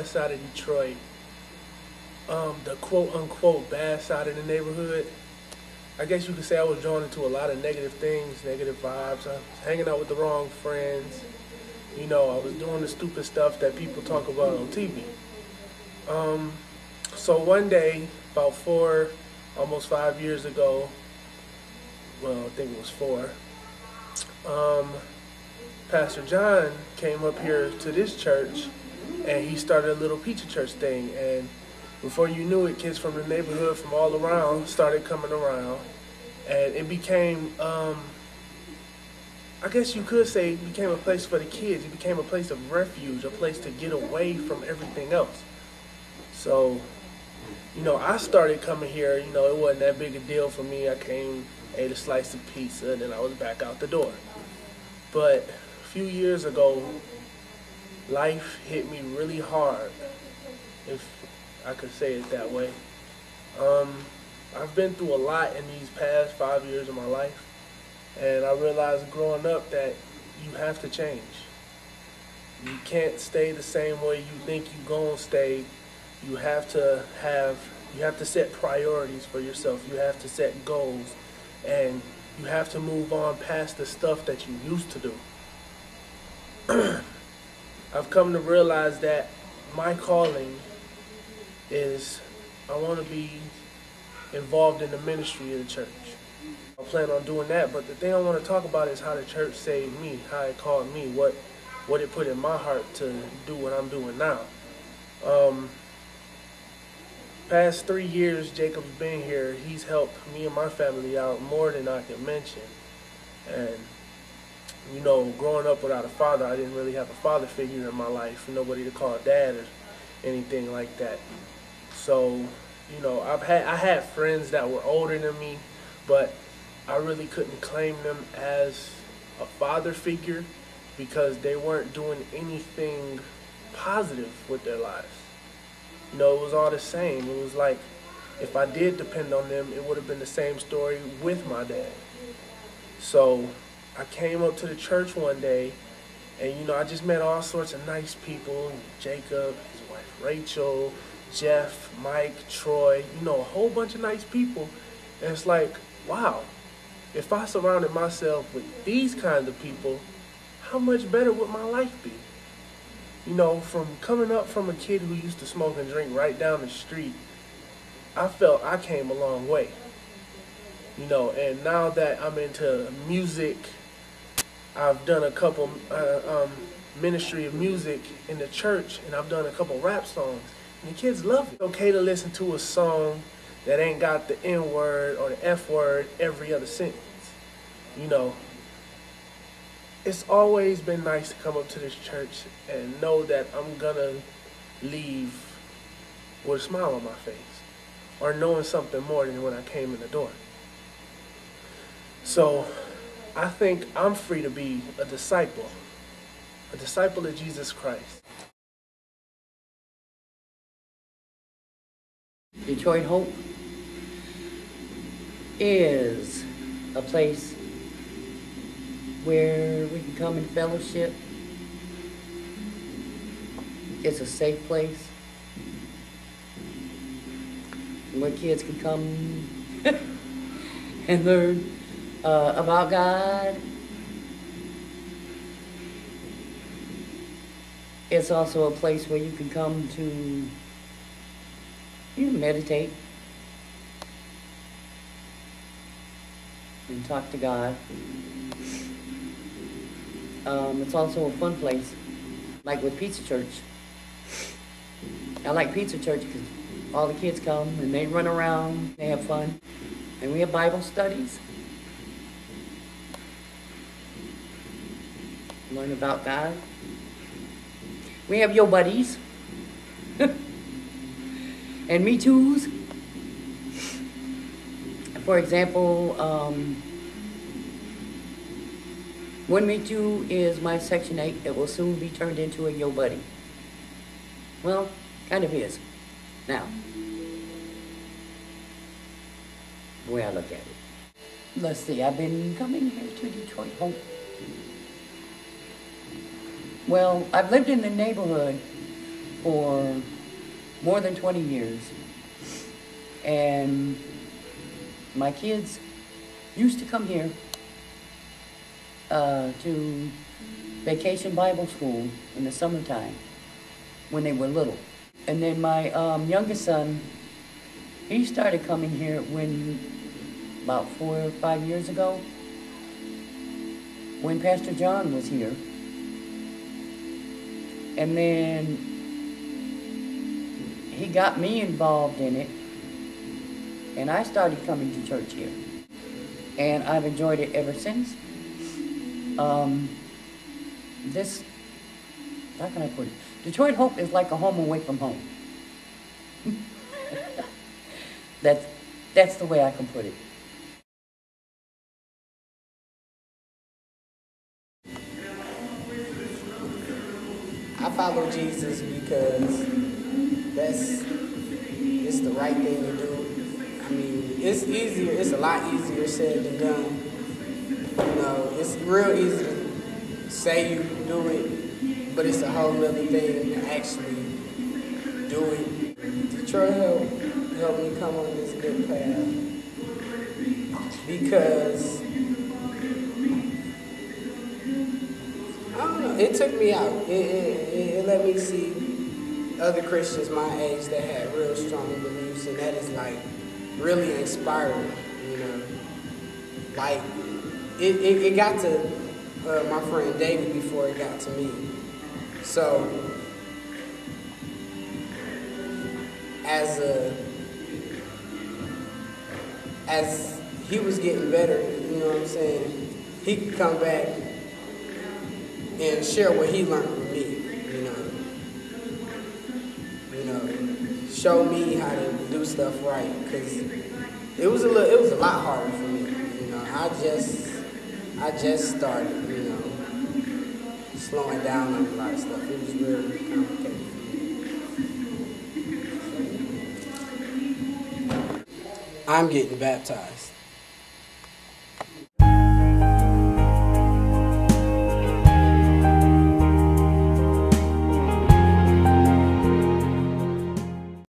west side of Detroit, the quote-unquote bad side of the neighborhood. I guess you could say I was drawn into a lot of negative things, negative vibes. I was hanging out with the wrong friends. I was doing the stupid stuff that people talk about on TV. So one day, about almost 5 years ago, well, I think it was 4, Pastor John came up here to this church, and he started a little pizza church thing. And before you knew it, kids from the neighborhood from all around started coming around. And it became, I guess you could say it became a place for the kids. It became a place of refuge, a place to get away from everything else. So, I started coming here. It wasn't that big a deal for me. I came, ate a slice of pizza, and then I was back out the door. But a few years ago, life hit me really hard, if I could say it that way. I've been through a lot in these past 5 years of my life, and I realized growing up that you have to change. You can't stay the same way you think you're gonna stay. You have to set priorities for yourself. You have to set goals, and you have to move on past the stuff that you used to do. I've come to realize that my calling is I want to be involved in the ministry of the church. I plan on doing that, but the thing I want to talk about is how the church saved me, how it called me, what it put in my heart to do what I'm doing now. Past 3 years Jacob's been here, he's helped me and my family out more than I can mention. And growing up without a father, I didn't really have a father figure in my life, nobody to call dad or anything like that. So, I had friends that were older than me, but I really couldn't claim them as a father figure because they weren't doing anything positive with their lives. It was all the same. It was like if I did depend on them, it would have been the same story with my dad. So I came up to the church one day, and I just met all sorts of nice people. Jacob, his wife Rachel, Jeff, Mike, Troy, a whole bunch of nice people. And it's like, wow, if I surrounded myself with these kinds of people, how much better would my life be? From coming up from a kid who used to smoke and drink right down the street, I felt I came a long way. And now that I'm into music, I've done a couple ministry of music in the church, and I've done a couple rap songs, and the kids love it. It's okay to listen to a song that ain't got the N word or the F word every other sentence. It's always been nice to come up to this church and know that I'm gonna leave with a smile on my face, or knowing something more than when I came in the door. So I think I'm free to be a disciple of Jesus Christ. Detroit Hope is a place where we can come and fellowship. It's a safe place where kids can come and learn about God. It's also a place where you can come to meditate and talk to God. It's also a fun place, like with Pizza Church. I like Pizza Church because all the kids come and they run around, they have fun, and we have Bible studies. Learn about God. We have Yo Buddies and Me Too's. For example, one Me Too is my Section 8 that will soon be turned into a Yo Buddy. Well, kind of is now, the way I look at it. Let's see, I've been coming here to Detroit Hope. Well, I've lived in the neighborhood for more than 20 years. And my kids used to come here to Vacation Bible School in the summertime when they were little. And then my youngest son, he started coming here when about 4 or 5 years ago, when Pastor John was here. And then he got me involved in it, and I started coming to church here. And I've enjoyed it ever since. How can I put it? Detroit Hope is like a home away from home. That's the way I can put it. I follow Jesus because it's the right thing to do. I mean, it's a lot easier said than done. You know, it's real easy to say you can do it, but it's a whole other thing to actually do it. Detroit helped me come on this good path because I don't know, it took me out. It let me see other Christians my age that had real strong beliefs, and that is like really inspiring, you know. Like it got to my friend David before it got to me. So as he was getting better, you know what I'm saying, he could come back and share what he learned with me, you know, show me how to do stuff right, because it was a lot harder for me, you know. I just started, you know, slowing down on a lot of stuff. It was really complicated for me. I'm getting baptized.